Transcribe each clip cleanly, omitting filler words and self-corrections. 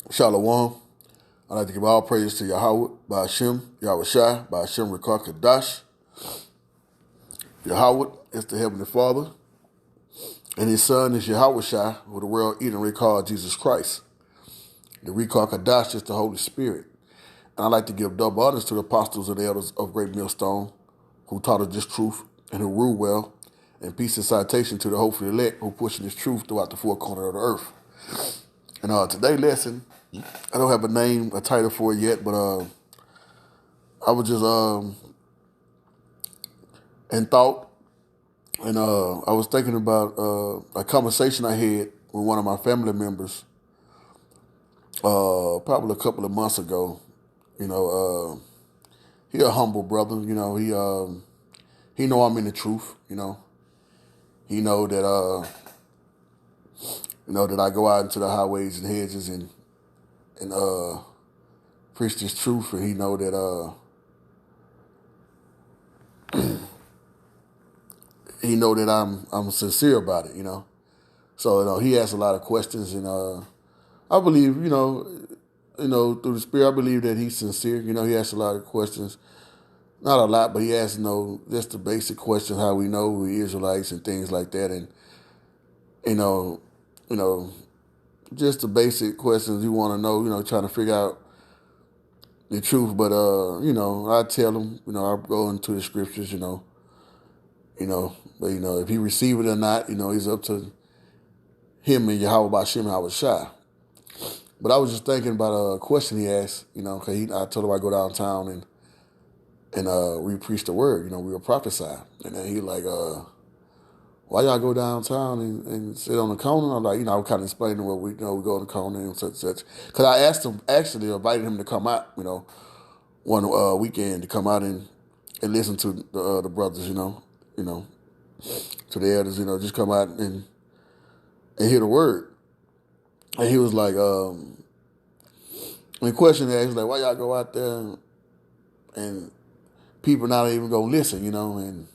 Shalom. I'd like to give all praise to Yahweh, by Hashem, Yahweh Shai, by Hashem Rekar Kadash. Yahweh is the Heavenly Father, and His Son is Yahweh Shai, who the world even recalled Jesus Christ. The Rekar Kadash is the Holy Spirit. And I'd like to give double honors to the apostles and the elders of Great Millstone, who taught us this truth and who rule well, and peace and citation to the hopefully elect who pushing this truth throughout the four corners of the earth. And today's lesson, I don't have a title for it yet, but I was just in thought, and I was thinking about a conversation I had with one of my family members probably a couple of months ago. He a humble brother. He know I'm in the truth. He know that that I go out into the highways and hedges and preach this truth, and he know that I'm sincere about it. So he asked a lot of questions, and I believe through the Spirit, I believe that he's sincere. He asked a lot of questions, not a lot, but he asked just the basic questions, how we know we're Israelites and things like that, and you know just the basic questions you want to know. Trying to figure out the truth, but I tell him, I go into the scriptures, but if he receive it or not, he's up to him and Yahweh Bashem Yahweh Shai. But I was just thinking about a question he asked, because I told him I go downtown and we preach the word, we were prophesy. And then he like, why y'all go downtown and sit on the corner? I'm like, I was kind of explaining what we go on the corner and such. Because I asked him, actually invited him to come out, one weekend to come out and listen to the brothers, to the elders, just come out and hear the word. And he was like, the question asked, like, why y'all go out there and people not even gonna listen, and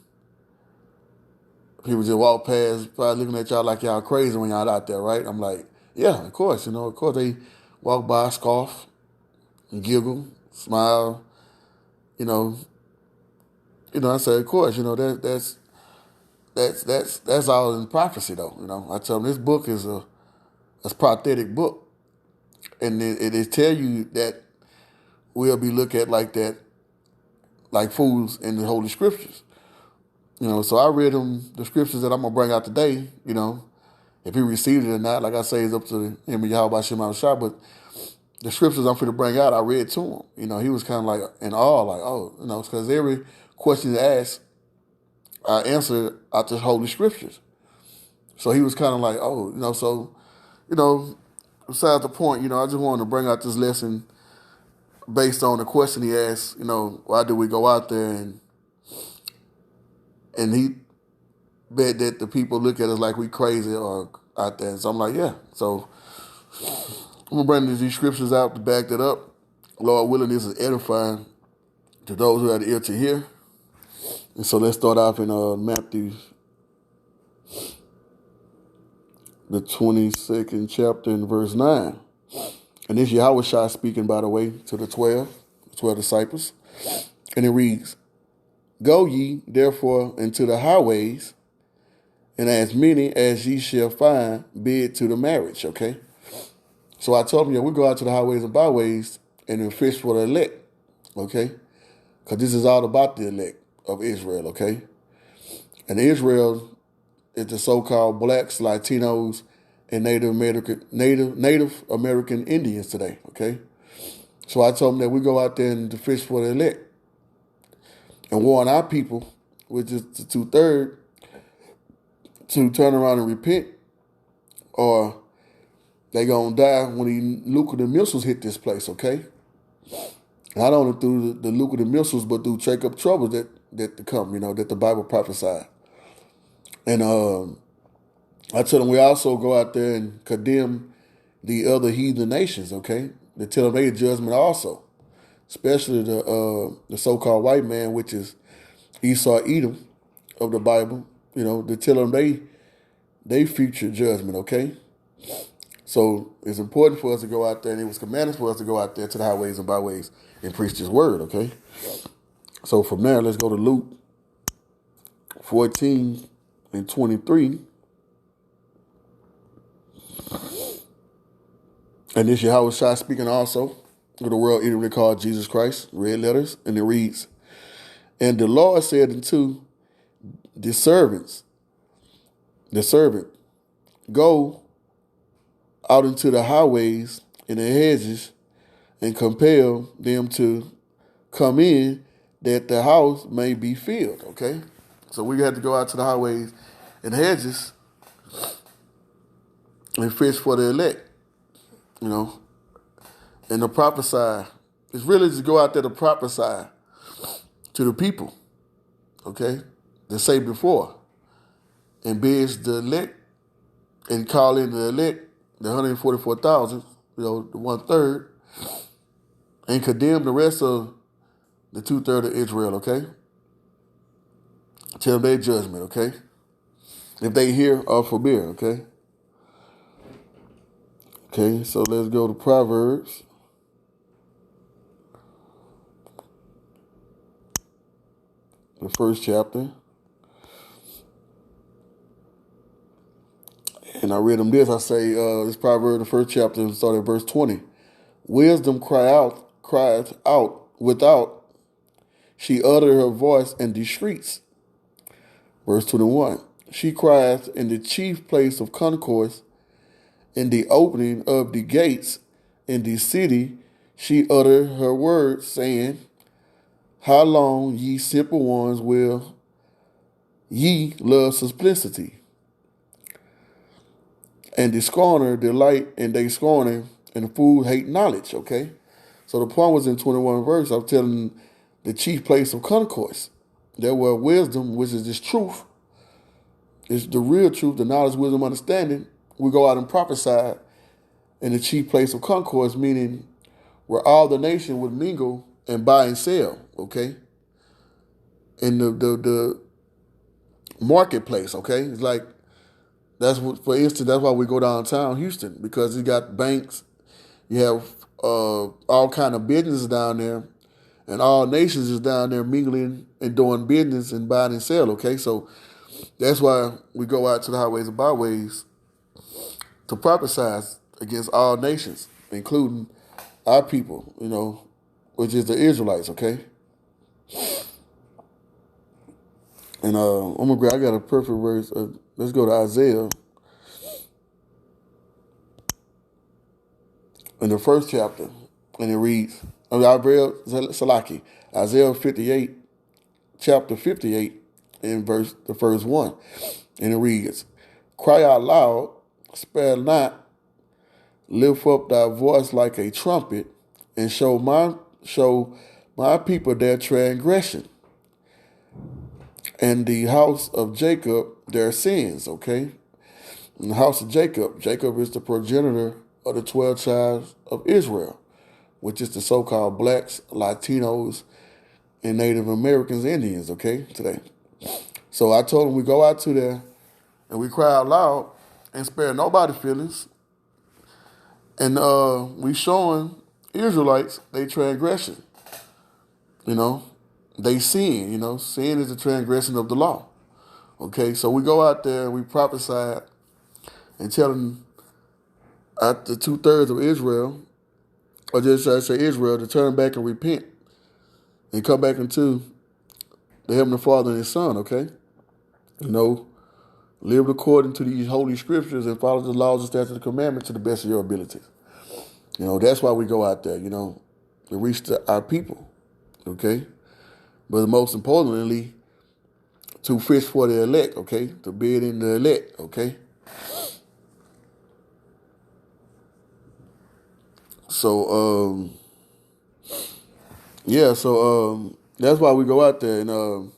people just walk past, probably looking at y'all like y'all crazy when y'all out there, right? I'm like, yeah, of course, they walk by, scoff, and giggle, smile, I said, of course, that's all in prophecy, though. I tell them this book is a prophetic book, and it tell you that we'll be looked at like that, like fools in the Holy Scriptures. So I read him the scriptures that I'm gonna bring out today. If he received it or not, like I say, it's up to him and Yahweh Shema Shah. But the scriptures I'm going to bring out, I read to him. He was kind of like in awe, like, oh, because every question he asked, I answered out the Holy Scriptures. So he was kind of like, oh, besides the point, I just wanted to bring out this lesson based on the question he asked, why do we go out there and he bet that the people look at us like we crazy or out there. So I'm like, yeah. So I'm going to bring these scriptures out to back that up. Lord willing, this is edifying to those who have the ear to hear. And so let's start off in Matthew, the 22nd chapter and verse 9. And this Yahweh Shai speaking, by the way, to the 12 disciples. And it reads, Go ye, therefore, into the highways, and as many as ye shall find, bid to the marriage, okay? So I told them, we go out to the highways and byways and then fish for the elect, okay? Because this is all about the elect of Israel, okay? And Israel is the so-called blacks, Latinos, and Native American Indians today, okay? So I told them that we go out there and to fish for the elect and warn our people, which is the 2/3, to turn around and repent, or they gonna die when the lucrative missiles hit this place, okay? Not only through the lucrative missiles, but through Jacob troubles that to come, that the Bible prophesied. And I tell them we also go out there and condemn the other heathen nations, okay? To tell them they judgment also, especially the so-called white man, which is Esau, Edom of the Bible, to tell them they future judgment, okay? So it's important for us to go out there, and it was commanded for us to go out there to the highways and byways and preach this word, okay? So from there, let's go to Luke 14 and 23. And this Yahweh Shai speaking also of the world ignorantly called Jesus Christ, red letters, and it reads, and the Lord said unto the servant, go out into the highways and the hedges and compel them to come in that the house may be filled, okay? So we had to go out to the highways and hedges and fish for the elect, and to prophesy. It's really to go out there to prophesy to the people, okay? To say before. And bid the elect and call in the elect, the 144,000, the 1/3, and condemn the rest of the 2/3 of Israel, okay? Tell them their judgment, okay? If they hear or forbear, okay? Okay, so let's go to Proverbs. The first chapter. And I read them this. I say, this Proverbs, the first chapter, start at verse 20. Wisdom cried out without. She uttered her voice in the streets. Verse 21. She cried in the chief place of concourse, in the opening of the gates, in the city. She uttered her words, saying, how long, ye simple ones, will ye love simplicity? And the scorner delight in they scorning, and the fool hate knowledge, okay? So the point was in 21 verse, I'm telling the chief place of concourse. There were wisdom, which is this truth. It's the real truth, the knowledge, wisdom, understanding. We go out and prophesy in the chief place of concourse, meaning where all the nation would mingle and buy and sell, okay? In the marketplace, okay? It's like, for instance, that's why we go downtown Houston, because you got banks, you have all kind of businesses down there, and all nations is down there mingling and doing business and buying and sell, okay? So that's why we go out to the highways and byways to prophesy against all nations, including our people, which is the Israelites, okay? And I got a perfect verse. Let's go to Isaiah. In the first chapter, and it reads, Isaiah 58, chapter 58, in the first 1. And it reads, cry out loud, spare not, lift up thy voice like a trumpet, and show my people their transgression, and the house of Jacob their sins, okay? In the house of Jacob is the progenitor of the 12 tribes of Israel, which is the so-called blacks, Latinos, and Native Americans, Indians, okay, today. So I told them we go out to there and we cry out loud and spare nobody's feelings. And we showing Israelites they transgression. They sin, sin is the transgression of the law. Okay, so we go out there and we prophesy and tell them at the 2/3 of Israel, or just I say Israel, to turn back and repent and come back into the Heavenly Father and His Son, okay? Live according to these holy scriptures and follow the laws and statutes and commandments to the best of your abilities. That's why we go out there, to reach our people, okay? But most importantly, to fish for the elect, okay? To bid in the elect, okay? So, that's why we go out there. And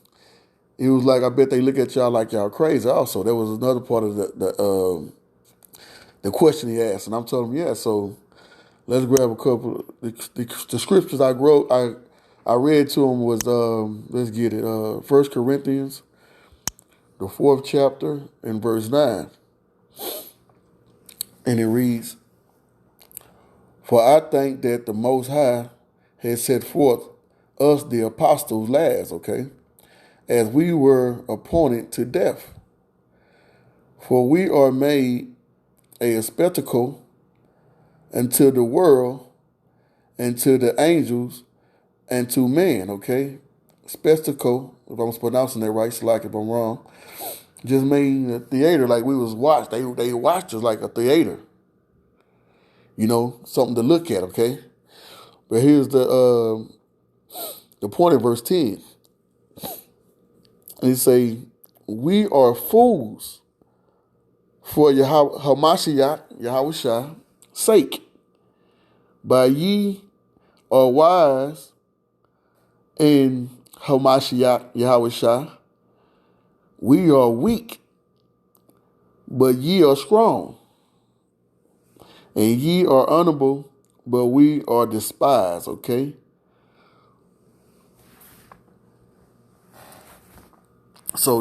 he was like, I bet they look at y'all like y'all crazy also. There was another part of the question he asked. And I'm telling him, yeah, so let's grab a couple. The scriptures I read to him was, let's get it, 1 Corinthians, the 4th chapter, and verse 9. And it reads, For I think that the Most High has set forth us, the apostles, last, okay, as we were appointed to death. For we are made a spectacle unto the world, and to the angels, and to man, okay? Spectacle, if I'm pronouncing that right, slack if I'm wrong, just mean a theater, like we was watched. They watched us like a theater. Something to look at, okay? But here's the point of verse 10. And it say, we are fools for Hamashiach, Yahushua, sake. But ye are wise in Hamashiach, Yahushua. We are weak, but ye are strong. And ye are honorable, but we are despised, okay? So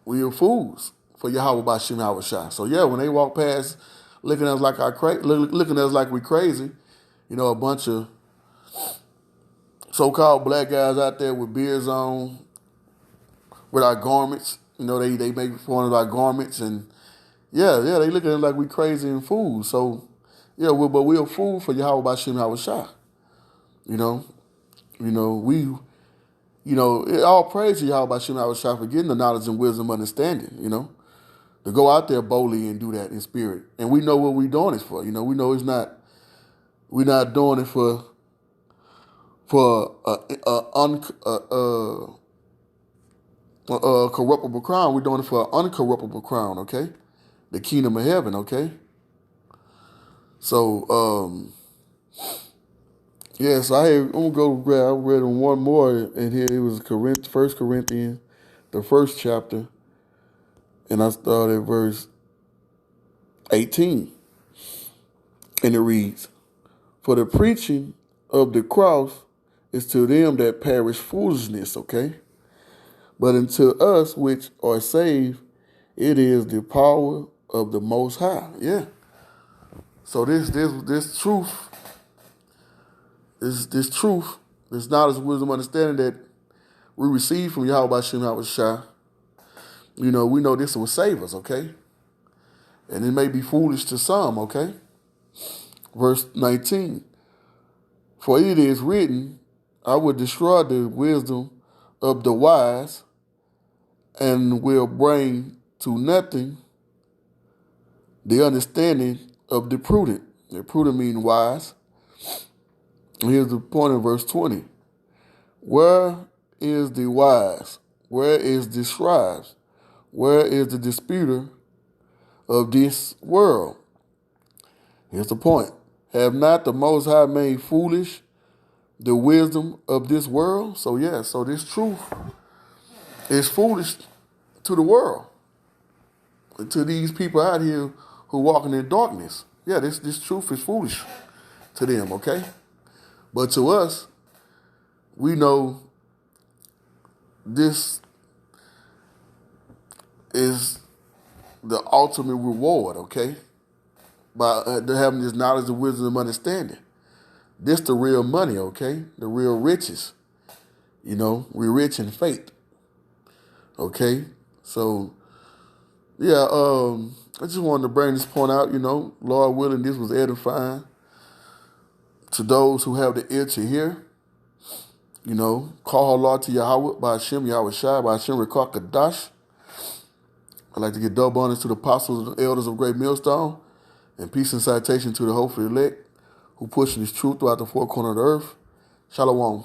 we are fools for Yahweh Bashim Yahushua. So yeah, when they walk past looking at us like looking at us like we crazy, a bunch of so-called black guys out there with beards on, with our garments. They make fun of our garments, and they look at us like we crazy and fools. So but we're a fool for Yahweh Bashim Yahushua. All praise to Yahweh Bashim Yahushua for getting the knowledge and wisdom, understanding. To go out there boldly and do that in spirit, and we know what we're doing it for. We know we're not doing it for a corruptible crown. We're doing it for an uncorruptible crown, okay? The kingdom of heaven, okay? So, so I'm going to go grab, I read one more in here. It was 1 Corinthians, the first chapter, and I started at verse 18. And it reads, for the preaching of the cross is to them that perish foolishness, okay? But unto us which are saved, it is the power of the Most High. Yeah. So this truth, this knowledge, wisdom, understanding that we receive from Yahweh Bashim Yahushua, we know this will save us, okay? And it may be foolish to some, okay? Verse 19. For it is written, I will destroy the wisdom of the wise and will bring to nothing the understanding of the prudent. The prudent means wise. And here's the point in verse 20. Where is the wise? Where is the scribes? Where is the disputer of this world? Here's the point. Have not the Most High made foolish the wisdom of this world? So this truth is foolish to the world, to these people out here who walking in darkness. Yeah, this truth is foolish to them, okay? But to us, we know this is the ultimate reward, okay? By having this knowledge, and wisdom, and understanding. This the real money, okay? The real riches. We're rich in faith. Okay? So, I just wanted to bring this point out, Lord willing, this was edifying to those who have the ear to hear. Call Lord to Yahweh, by Hashem, Yahushua, by Hashem, Rekah Kadash. I'd like to give double honors to the apostles and elders of Great Millstone, and peace and citation to the hopeful elect who pushing this truth throughout the four corners of the earth. Shalom.